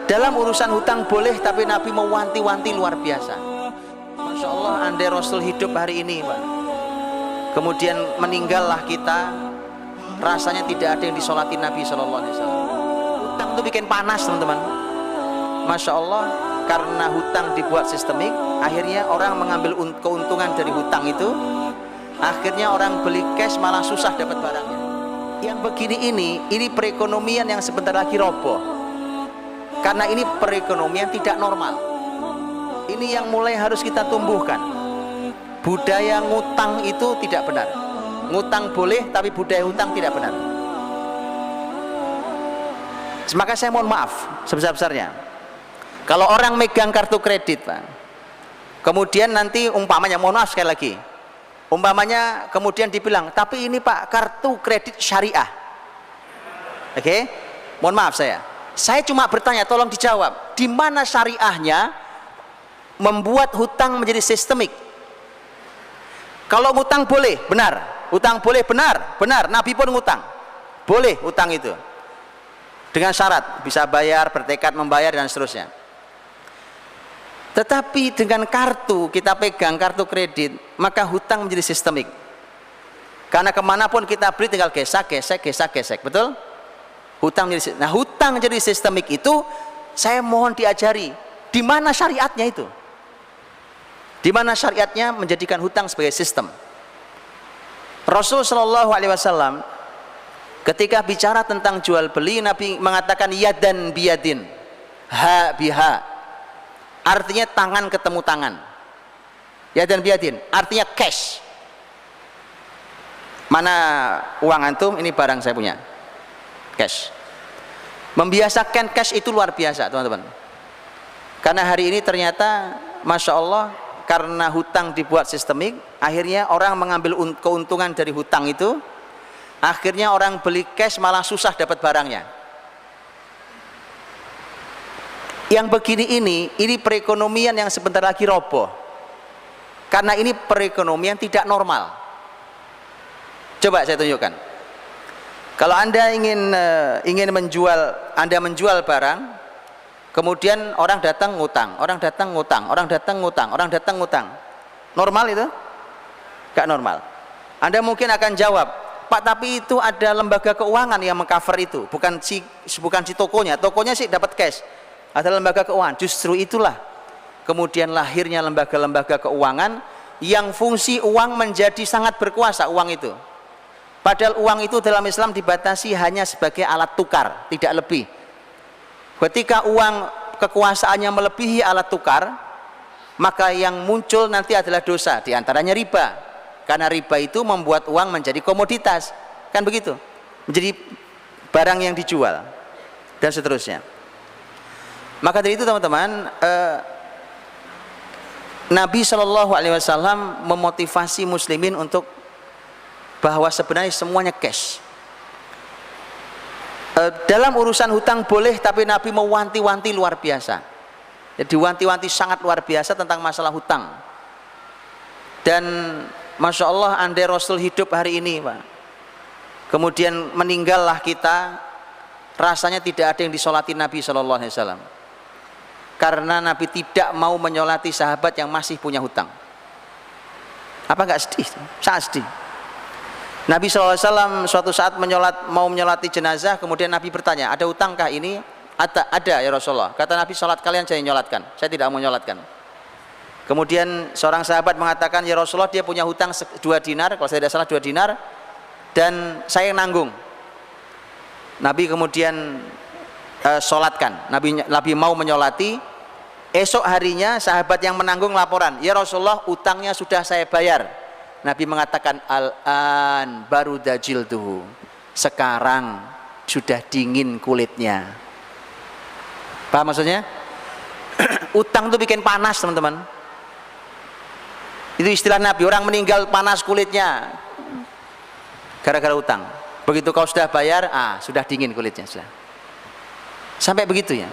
Dalam urusan hutang boleh, tapi Nabi mewanti-wanti luar biasa. Masya Allah, andai Rasul hidup hari ini, Pak, kemudian meninggallah kita, rasanya tidak ada yang disolati Nabi SAW. Hutang itu bikin panas, teman-teman. Masya Allah, karena hutang dibuat sistemik, akhirnya orang mengambil keuntungan dari hutang itu, akhirnya orang beli cash malah susah dapat barangnya. Yang begini ini perekonomian yang sebentar lagi roboh. Karena ini perekonomian tidak normal. Ini yang mulai harus kita tumbuhkan. Budaya ngutang itu tidak benar. Ngutang boleh, tapi budaya hutang tidak benar. Maka saya mohon maaf sebesar-besarnya. Kalau orang megang kartu kredit, Pak, kemudian nanti umpamanya, mohon maaf sekali lagi, umpamanya kemudian dibilang, tapi ini Pak kartu kredit syariah. Oke? Mohon maaf saya cuma bertanya, tolong dijawab, di mana syariahnya membuat hutang menjadi sistemik? Kalau ngutang boleh, benar. Hutang boleh, benar. Nabi pun ngutang. Boleh hutang itu. Dengan syarat, bisa bayar, bertekad membayar, dan seterusnya. Tetapi dengan kartu, kita pegang kartu kredit, maka hutang menjadi sistemik. Karena kemanapun kita beli tinggal gesek, betul? Hutang jadi sistemik itu, saya mohon diajari di mana syariatnya itu, di mana syariatnya menjadikan hutang sebagai sistem. Rasul Shallallahu Alaihi Wasallam ketika bicara tentang jual beli, Nabi mengatakan yadan biyadin, ha biha, artinya tangan ketemu tangan. Yadan biyadin artinya cash. Mana uang antum? Ini barang saya punya. Cash. Membiasakan cash itu luar biasa, teman-teman. Karena hari ini ternyata Masya Allah, karena hutang dibuat sistemik, akhirnya orang mengambil keuntungan dari hutang itu, akhirnya orang beli cash malah susah dapat barangnya. Yang begini ini perekonomian yang sebentar lagi roboh. Karena ini perekonomian tidak normal. Coba saya tunjukkan. Kalau Anda ingin menjual barang, kemudian orang datang ngutang. Normal itu? Gak normal. Anda mungkin akan jawab, Pak, tapi itu ada lembaga keuangan yang mengcover itu, bukan si tokonya. Tokonya sih dapat cash. Ada lembaga keuangan. Justru itulah kemudian lahirnya lembaga-lembaga keuangan yang fungsi uang menjadi sangat berkuasa, uang itu. Padahal uang itu dalam Islam dibatasi hanya sebagai alat tukar, tidak lebih. Ketika uang kekuasaannya melebihi alat tukar, maka yang muncul nanti adalah dosa, diantaranya riba. Karena riba itu membuat uang menjadi komoditas, kan begitu, menjadi barang yang dijual, dan seterusnya. Maka dari itu teman-teman, Nabi Shallallahu Alaihi Wasallam memotivasi muslimin untuk bahwa sebenarnya semuanya cash. Dalam urusan hutang boleh, tapi Nabi mewanti-wanti luar biasa. Jadi wanti-wanti sangat luar biasa tentang masalah hutang. Dan Masya Allah, andai Rasul hidup hari ini, Pak, kemudian meninggallah kita, rasanya tidak ada yang disolati Nabi Shallallahu Alaihi Wasallam. Karena Nabi tidak mau menyolati sahabat yang masih punya hutang. Apa enggak sedih? Sangat sedih. Nabi SAW suatu saat mau menyolati jenazah, kemudian Nabi bertanya, ada hutangkah ini? Ada ya Rasulullah. Kata Nabi, sholat kalian saya nyolatkan, saya tidak mau nyolatkan. Kemudian seorang sahabat mengatakan, ya Rasulullah, dia punya hutang 2 dinar, kalau saya tidak salah 2 dinar, dan saya nanggung. Nabi kemudian sholatkan, Nabi mau menyolati. Esok harinya sahabat yang menanggung laporan, ya Rasulullah, utangnya sudah saya bayar. Nabi mengatakan, al-an baru dajil tuh, sekarang sudah dingin kulitnya. Paham maksudnya? Utang tuh bikin panas, teman-teman. Itu istilah Nabi, orang meninggal panas kulitnya gara-gara utang. Begitu kau sudah bayar, sudah dingin kulitnya sudah. Sampai begitu ya.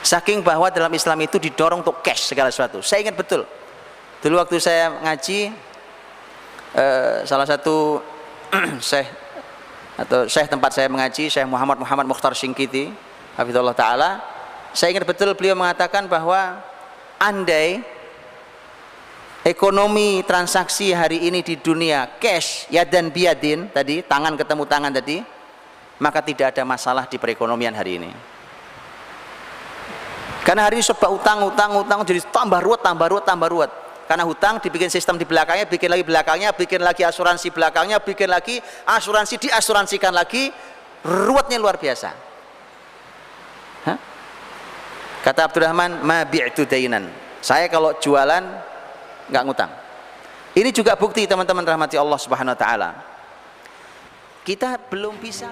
Saking bahwa dalam Islam itu didorong untuk cash segala sesuatu. Saya ingat betul, dulu waktu saya ngaji, salah satu syekh tempat saya mengaji, Syekh Muhammad Mukhtar Syingkiti, hafizallahu taala, saya ingat betul beliau mengatakan bahwa andai ekonomi transaksi hari ini di dunia cash yadan biyadin tadi, tangan ketemu tangan tadi, maka tidak ada masalah di perekonomian hari ini. Karena hari ini sebab utang jadi tambah ruwet. Karena hutang dibikin sistem di belakangnya, bikin lagi belakangnya, bikin lagi asuransi belakangnya, bikin lagi asuransi diasuransikan lagi, ruwetnya luar biasa. Hah? Kata Abdurrahman, ma bi'tu dainan. Saya kalau jualan nggak ngutang. Ini juga bukti teman-teman rahmati Allah Subhanahu wa taala. Kita belum bisa